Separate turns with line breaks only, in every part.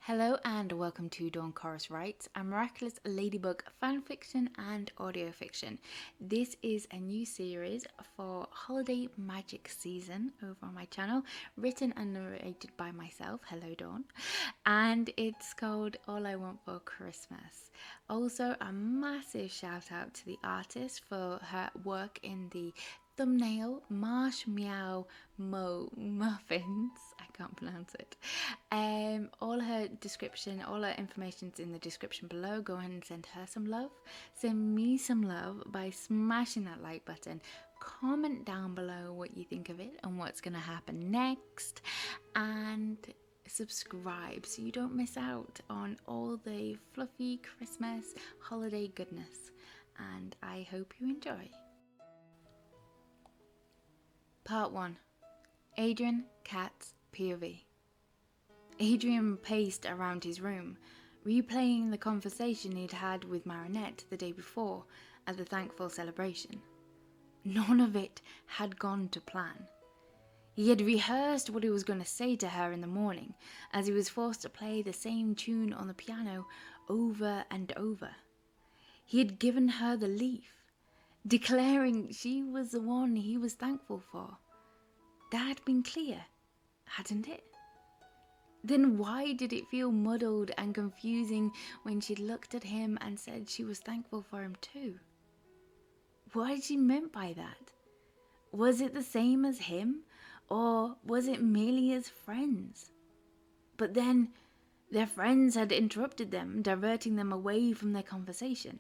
Hello and welcome to Dawn Chorus Writes, a Miraculous Ladybug fanfiction and audio fiction. This is a new series for holiday magic season over on my channel, written and narrated by myself, hello Dawn, and it's called All I Want for Christmas. Also, a massive shout out to the artist for her work in the thumbnail, Marshmeowllowmuffins, I can't pronounce it. All her description, all her information's in the description below. Go ahead and send her some love. Send me some love by smashing that like button. Comment down below what you think of it and what's going to happen next. And subscribe so you don't miss out on all the fluffy Christmas holiday goodness. And I hope you enjoy. Part 1. Adrien, Cat's POV. Adrien paced around his room, replaying the conversation he'd had with Marinette the day before at the thankful celebration. None of it had gone to plan. He had rehearsed what he was going to say to her in the morning, as he was forced to play the same tune on the piano over and over. He had given her the leaf, declaring she was the one he was thankful for. That had been clear, hadn't it? Then why did it feel muddled and confusing when she looked at him and said she was thankful for him too? What had she meant by that? Was it the same as him, or was it merely as friends? But then their friends had interrupted them, diverting them away from their conversation.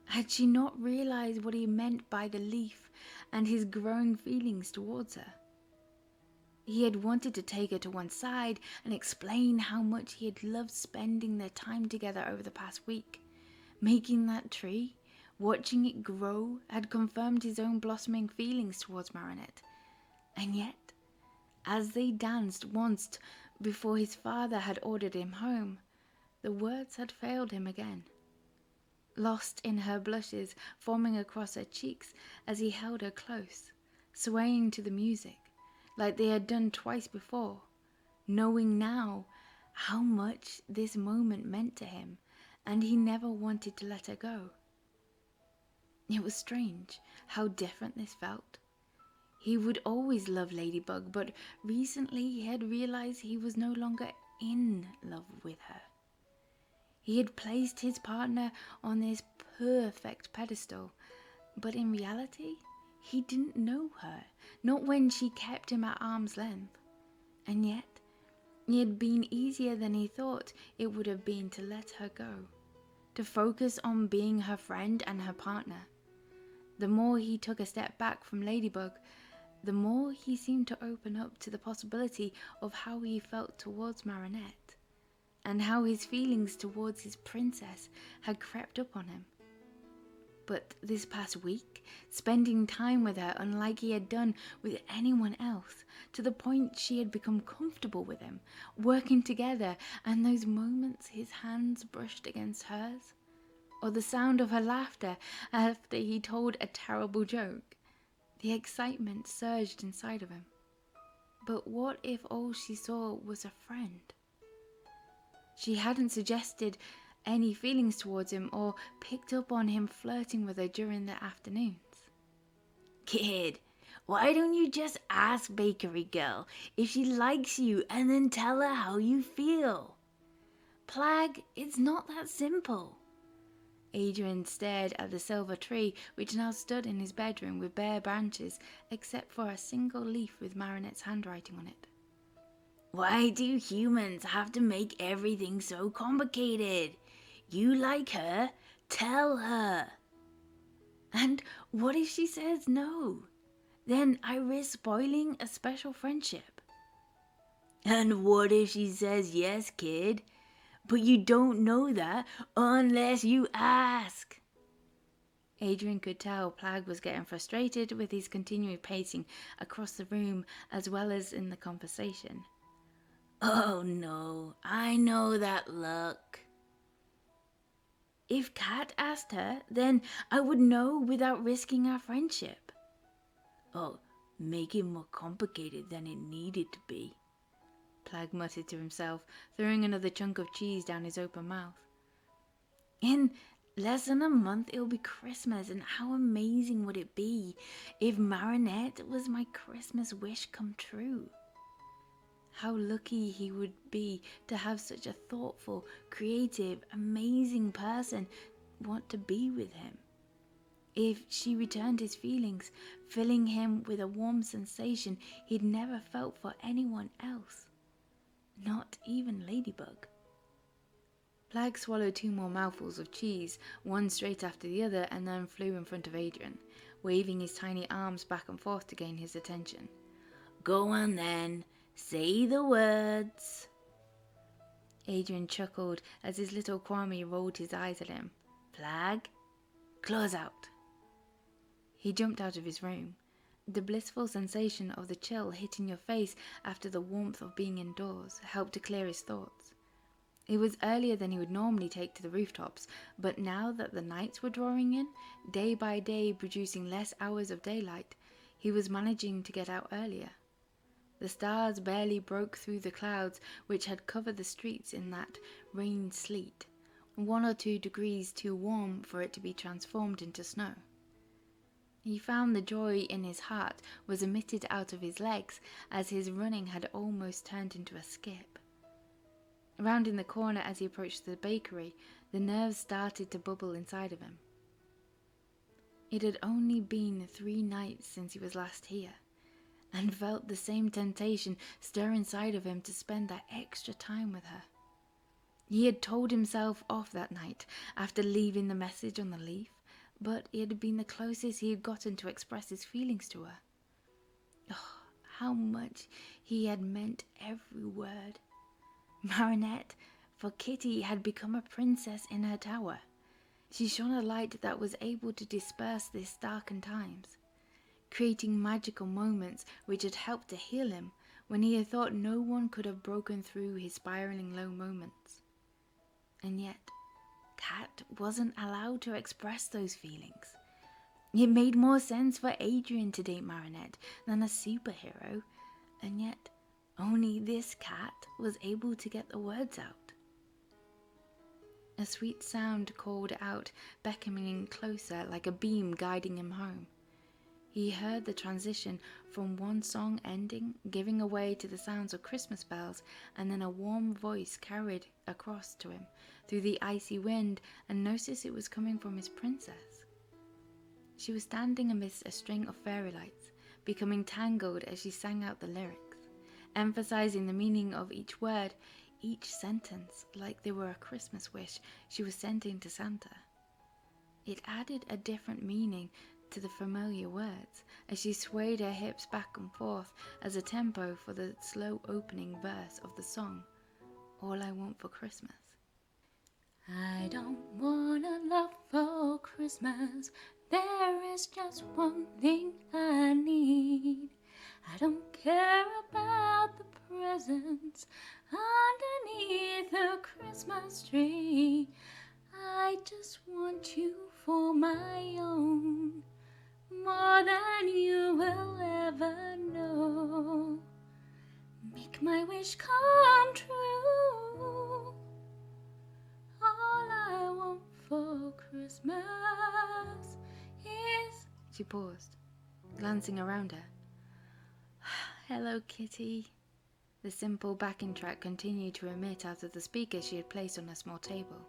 Had she not realized what he meant by the leaf and his growing feelings towards her? He had wanted to take her to one side and explain how much he had loved spending their time together over the past week. Making that tree, watching it grow, had confirmed his own blossoming feelings towards Marinette. And yet, as they danced once before his father had ordered him home, the words had failed him again. Lost in her blushes forming across her cheeks as he held her close, swaying to the music, like they had done twice before, knowing now how much this moment meant to him, and he never wanted to let her go. It was strange how different this felt. He would always love Ladybug, but recently he had realized he was no longer in love with her. He had placed his partner on this perfect pedestal, but in reality, he didn't know her, not when she kept him at arm's length. And yet, it had been easier than he thought it would have been to let her go, to focus on being her friend and her partner. The more he took a step back from Ladybug, the more he seemed to open up to the possibility of how he felt towards Marinette, and how his feelings towards his princess had crept up on him. But this past week, spending time with her unlike he had done with anyone else, to the point she had become comfortable with him, working together, and those moments his hands brushed against hers, or the sound of her laughter after he told a terrible joke, the excitement surged inside of him. But what if all she saw was a friend? She hadn't suggested any feelings towards him or picked up on him flirting with her during the afternoons.
Kid, why don't you just ask Bakery Girl if she likes you and then tell her how you feel?
Plag, it's not that simple. Adrien stared at the silver tree which now stood in his bedroom with bare branches except for a single leaf with Marinette's handwriting on it.
Why do humans have to make everything so complicated? You like her, tell her.
And what if she says no? Then I risk spoiling a special friendship.
And what if she says yes, kid? But you don't know that unless you ask.
Adrien could tell Plag was getting frustrated with his continued pacing across the room as well as in the conversation.
Oh no, I know that look.
If Cat asked her, then I would know without risking our friendship.
Oh, make it more complicated than it needed to be.
Plagg muttered to himself, throwing another chunk of cheese down his open mouth. In less than a month it'll be Christmas, and how amazing would it be if Marinette was my Christmas wish come true? How lucky he would be to have such a thoughtful, creative, amazing person want to be with him. If she returned his feelings, filling him with a warm sensation he'd never felt for anyone else. Not even Ladybug. Plagg swallowed 2 more mouthfuls of cheese, one straight after the other, and then flew in front of Adrien, waving his tiny arms back and forth to gain his attention.
Go on then, say the words.
Adrien chuckled as his little Kwame rolled his eyes at him.
Plagg, close out.
He jumped out of his room. The blissful sensation of the chill hitting your face after the warmth of being indoors helped to clear his thoughts. It was earlier than he would normally take to the rooftops, but now that the nights were drawing in, day by day producing less hours of daylight, he was managing to get out earlier. The stars barely broke through the clouds which had covered the streets in that rain sleet, 1 or 2 degrees too warm for it to be transformed into snow. He found the joy in his heart was emitted out of his legs, as his running had almost turned into a skip. Rounding the corner as he approached the bakery, the nerves started to bubble inside of him. It had only been 3 nights since he was last here, and felt the same temptation stir inside of him to spend that extra time with her. He had told himself off that night after leaving the message on the leaf, but it had been the closest he had gotten to express his feelings to her. Oh, how much he had meant every word. Marinette, for Kitty, had become a princess in her tower. She shone a light that was able to disperse these darkened times, creating magical moments which had helped to heal him when he had thought no one could have broken through his spiraling low moments. And yet, Cat wasn't allowed to express those feelings. It made more sense for Adrien to date Marinette than a superhero, and yet only this cat was able to get the words out. A sweet sound called out, beckoning closer like a beam guiding him home. He heard the transition from one song ending, giving away to the sounds of Christmas bells, and then a warm voice carried across to him through the icy wind, and noticed it was coming from his princess. She was standing amidst a string of fairy lights, becoming tangled as she sang out the lyrics, emphasizing the meaning of each word, each sentence, like they were a Christmas wish she was sending to Santa. It added a different meaning to the familiar words as she swayed her hips back and forth as a tempo for the slow opening verse of the song, All I Want for Christmas.
I don't want a lot for Christmas. There is just one thing I need. I don't care about the presents underneath the Christmas tree. I just want you for my own, more than you will ever know. Make my wish come true. All I want for Christmas is...
She paused, glancing around her. Hello, Kitty. The simple backing track continued to emit out of the speaker she had placed on a small table,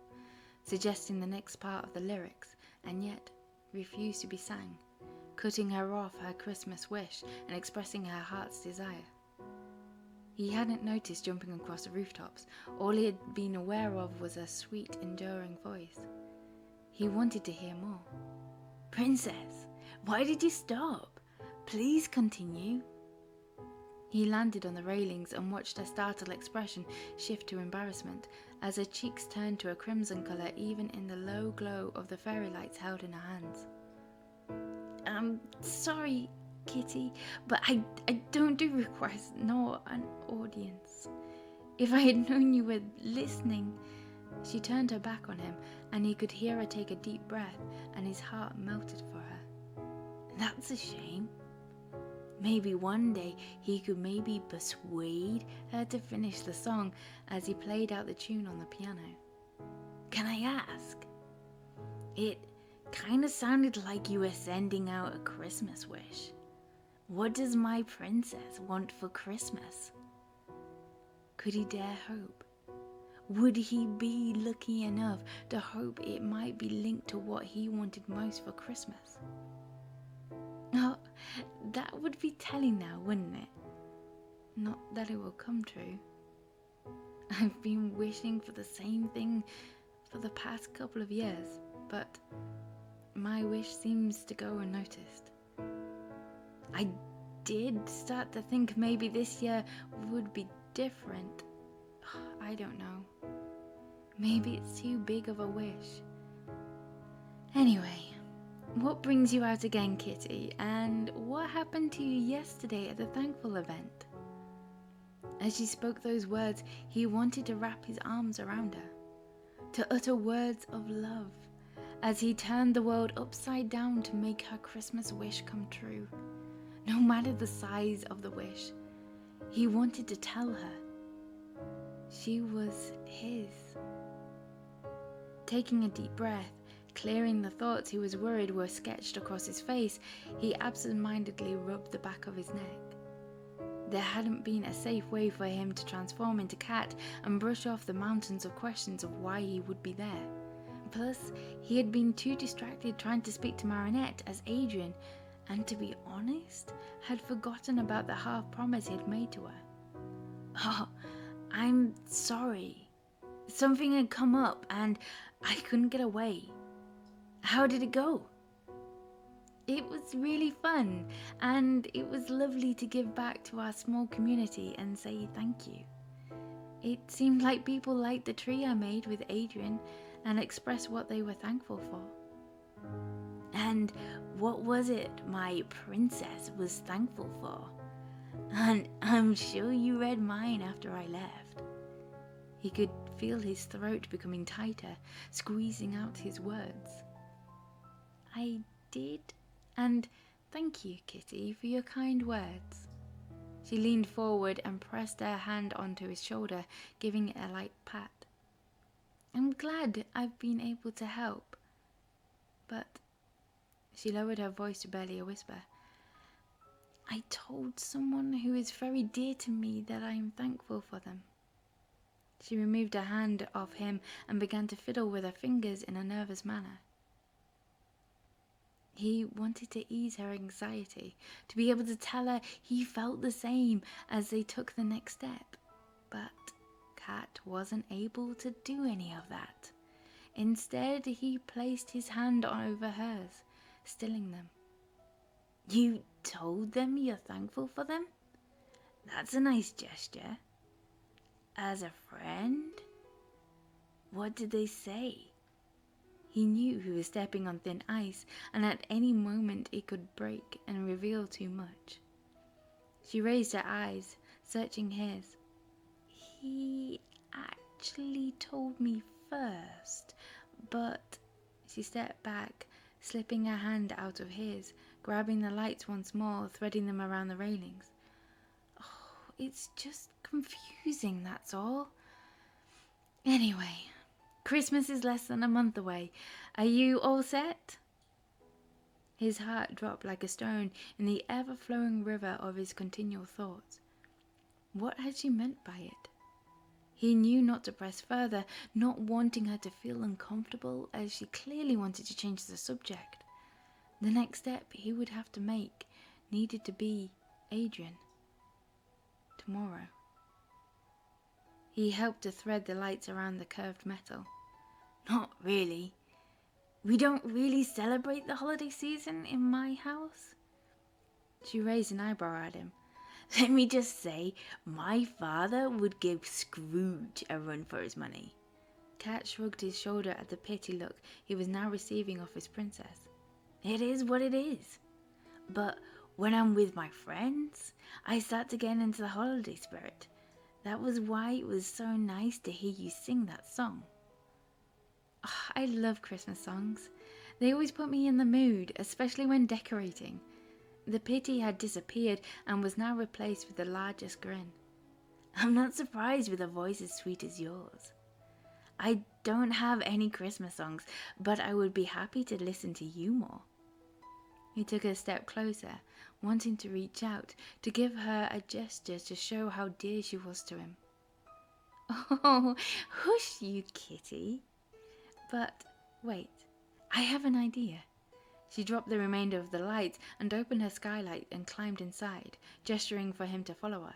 suggesting the next part of the lyrics, and yet refused to be sang, cutting her off her Christmas wish and expressing her heart's desire. He hadn't noticed jumping across the rooftops. All he had been aware of was her sweet, enduring voice. He wanted to hear more.
Princess, why did you stop? Please continue.
He landed on the railings and watched her startled expression shift to embarrassment as her cheeks turned to a crimson colour even in the low glow of the fairy lights held in her hands.
Sorry, Kitty, but I don't do requests nor an audience.
If I had known you were listening... She turned her back on him, and he could hear her take a deep breath, and his heart melted for her.
That's a shame. Maybe one day he could maybe persuade her to finish the song as he played out the tune on the piano. Can I ask? It kind of sounded like you were sending out a Christmas wish. What does my princess want for Christmas? Could he dare hope? Would he be lucky enough to hope it might be linked to what he wanted most for Christmas? Oh, that would be telling now, wouldn't it? Not that it will come true. I've been wishing for the same thing for the past couple of years, but my wish seems to go unnoticed. I did start to think maybe this year would be different. I don't know. Maybe it's too big of a wish. Anyway, what brings you out again, Kitty? And what happened to you yesterday at the Thankful event? As she spoke those words, he wanted to wrap his arms around her, to utter words of love, as he turned the world upside down to make her Christmas wish come true. No matter the size of the wish, he wanted to tell her she was his. Taking a deep breath, clearing the thoughts he was worried were sketched across his face, he absent-mindedly rubbed the back of his neck. There hadn't been a safe way for him to transform into Cat and brush off the mountains of questions of why he would be there. Plus, he had been too distracted trying to speak to Marinette as Adrien, and to be honest, had forgotten about the half-promise he had made to her. Oh, I'm sorry. Something had come up and I couldn't get away. How did it go? It was really fun, and it was lovely to give back to our small community and say thank you. It seemed like people liked the tree I made with Adrien and expressed what they were thankful for. And what was it my princess was thankful for? And I'm sure you read mine after I left. He could feel his throat becoming tighter, squeezing out his words. I did, and thank you, Kitty, for your kind words. She leaned forward and pressed her hand onto his shoulder, giving it a light pat. I'm glad I've been able to help, but... She lowered her voice to barely a whisper. I told someone who is very dear to me that I am thankful for them. She removed her hand off him and began to fiddle with her fingers in a nervous manner. He wanted to ease her anxiety, to be able to tell her he felt the same as they took the next step. But Cat wasn't able to do any of that. Instead, he placed his hand over hers, stilling them. You told them you're thankful for them? That's a nice gesture. As a friend? What did they say? He knew he was stepping on thin ice, and at any moment it could break and reveal too much. She raised her eyes, searching his. He actually told me first, but... She stepped back, slipping her hand out of his, grabbing the lights once more, threading them around the railings. Oh, it's just confusing, that's all. Anyway, Christmas is less than a month away. Are you all set? His heart dropped like a stone in the ever-flowing river of his continual thoughts. What had she meant by it? He knew not to press further, not wanting her to feel uncomfortable, as she clearly wanted to change the subject. The next step he would have to make needed to be Adrien. Tomorrow. He helped to thread the lights around the curved metal. Not really. We don't really celebrate the holiday season in my house. She raised an eyebrow at him. Let me just say, my father would give Scrooge a run for his money. Cat shrugged his shoulder at the pity look he was now receiving off his princess. It is what it is. But when I'm with my friends, I start to get into the holiday spirit. That was why it was so nice to hear you sing that song. Oh, I love Christmas songs. They always put me in the mood, especially when decorating. The pity had disappeared and was now replaced with the largest grin. I'm not surprised with a voice as sweet as yours. I don't have any Christmas songs, but I would be happy to listen to you more. He took a step closer, wanting to reach out, to give her a gesture to show how dear she was to him. Oh, hush you, kitty. But wait, I have an idea. She dropped the remainder of the lights and opened her skylight and climbed inside, gesturing for him to follow her.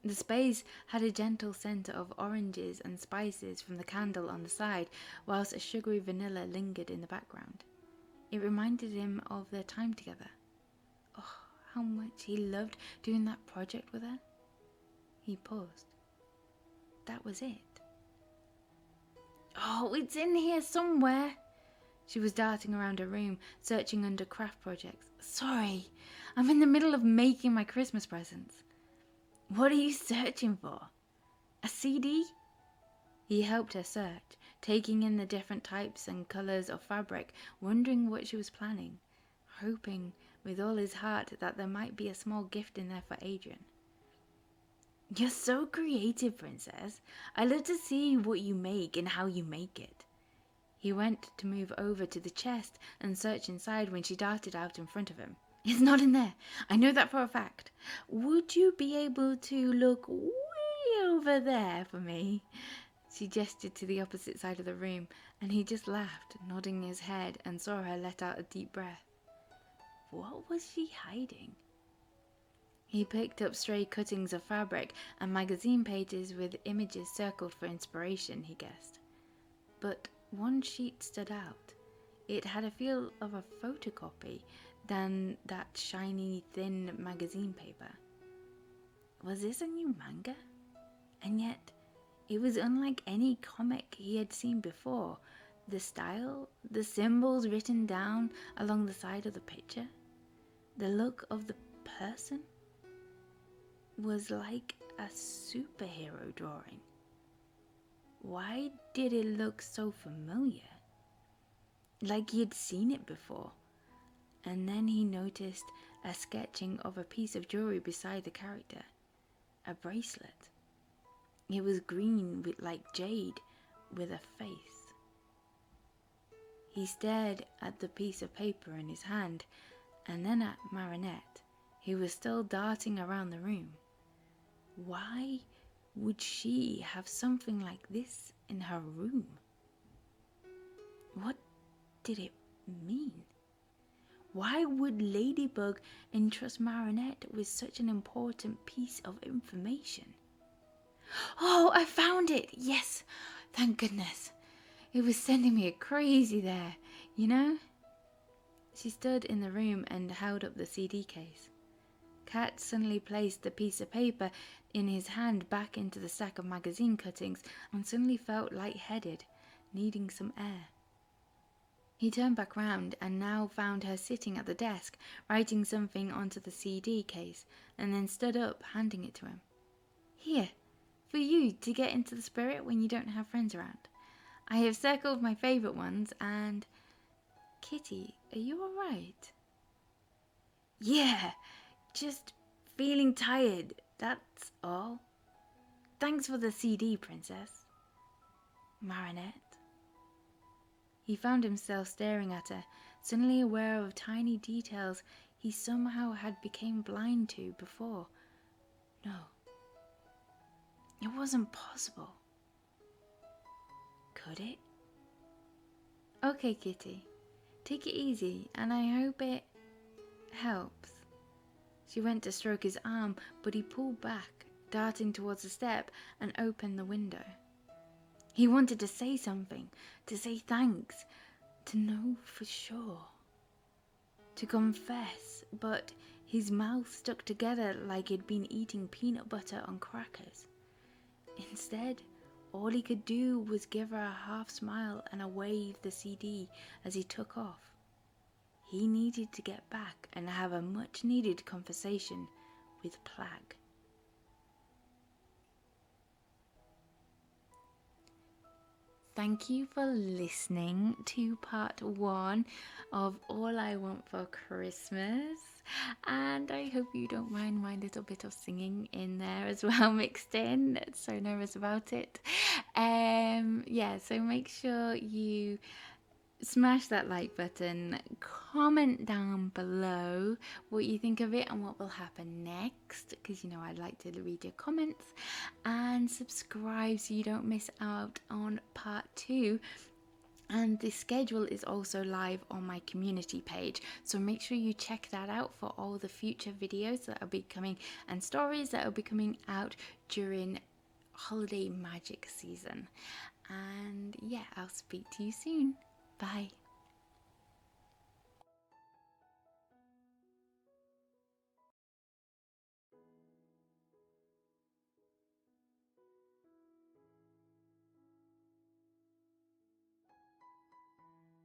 The space had a gentle scent of oranges and spices from the candle on the side, whilst a sugary vanilla lingered in the background. It reminded him of their time together. Oh, how much he loved doing that project with her. He paused. That was it. Oh, it's in here somewhere. She was darting around her room, searching under craft projects. Sorry, I'm in the middle of making my Christmas presents. What are you searching for? A CD? He helped her search, taking in the different types and colours of fabric, wondering what she was planning, hoping with all his heart that there might be a small gift in there for Adrien. You're so creative, princess. I love to see what you make and how you make it. He went to move over to the chest and search inside when she darted out in front of him. It's not in there. I know that for a fact. Would you be able to look way over there for me? She gestured to the opposite side of the room, and he just laughed, nodding his head, and saw her let out a deep breath. What was she hiding? He picked up stray cuttings of fabric and magazine pages with images circled for inspiration, he guessed. But one sheet stood out. It had a feel of a photocopy than that shiny, thin magazine paper. Was this a new manga? And yet, it was unlike any comic he had seen before. The style, the symbols written down along the side of the picture, the look of the person was like a superhero drawing. Why did it look so familiar? Like he had seen it before. And then he noticed a sketching of a piece of jewelry beside the character. A bracelet. It was green like jade with a face. He stared at the piece of paper in his hand and then at Marinette, who was still darting around the room. Why would she have something like this in her room? What did it mean? Why would Ladybug entrust Marinette with such an important piece of information? Oh, I found it! Yes, thank goodness. It was sending me crazy there, you know? She stood in the room and held up the CD case. Cat suddenly placed the piece of paper in his hand back into the stack of magazine cuttings and suddenly felt lightheaded, needing some air. He turned back round and now found her sitting at the desk, writing something onto the CD case, and then stood up, handing it to him. Here, for you to get into the spirit when you don't have friends around. I have circled my favourite ones and... Kitty, are you alright? Yeah, just feeling tired, that's all. Thanks for the CD, princess. Marinette. He found himself staring at her, suddenly aware of tiny details he somehow had become blind to before. No, it wasn't possible. Could it? Okay, Kitty, take it easy, and I hope it helps. She went to stroke his arm, but he pulled back, darting towards the step and opened the window. He wanted to say something, to say thanks, to know for sure, to confess, but his mouth stuck together like he'd been eating peanut butter on crackers. Instead, all he could do was give her a half smile and a wave the CD as he took off. He needed to get back and have a much-needed conversation with Plague. thank you for listening to part 1 of All I Want for Christmas. And I hope you don't mind my little bit of singing in there as well, mixed in. So nervous about it. Yeah, so make sure you smash that like button, comment down below what you think of it and what will happen next, because you know I'd like to read your comments, and subscribe so you don't miss out on part 2. And the schedule is also live on my community page, so make sure you check that out for all the future videos that will be coming and stories that will be coming out during holiday magic season. And yeah, I'll speak to you soon. Bye.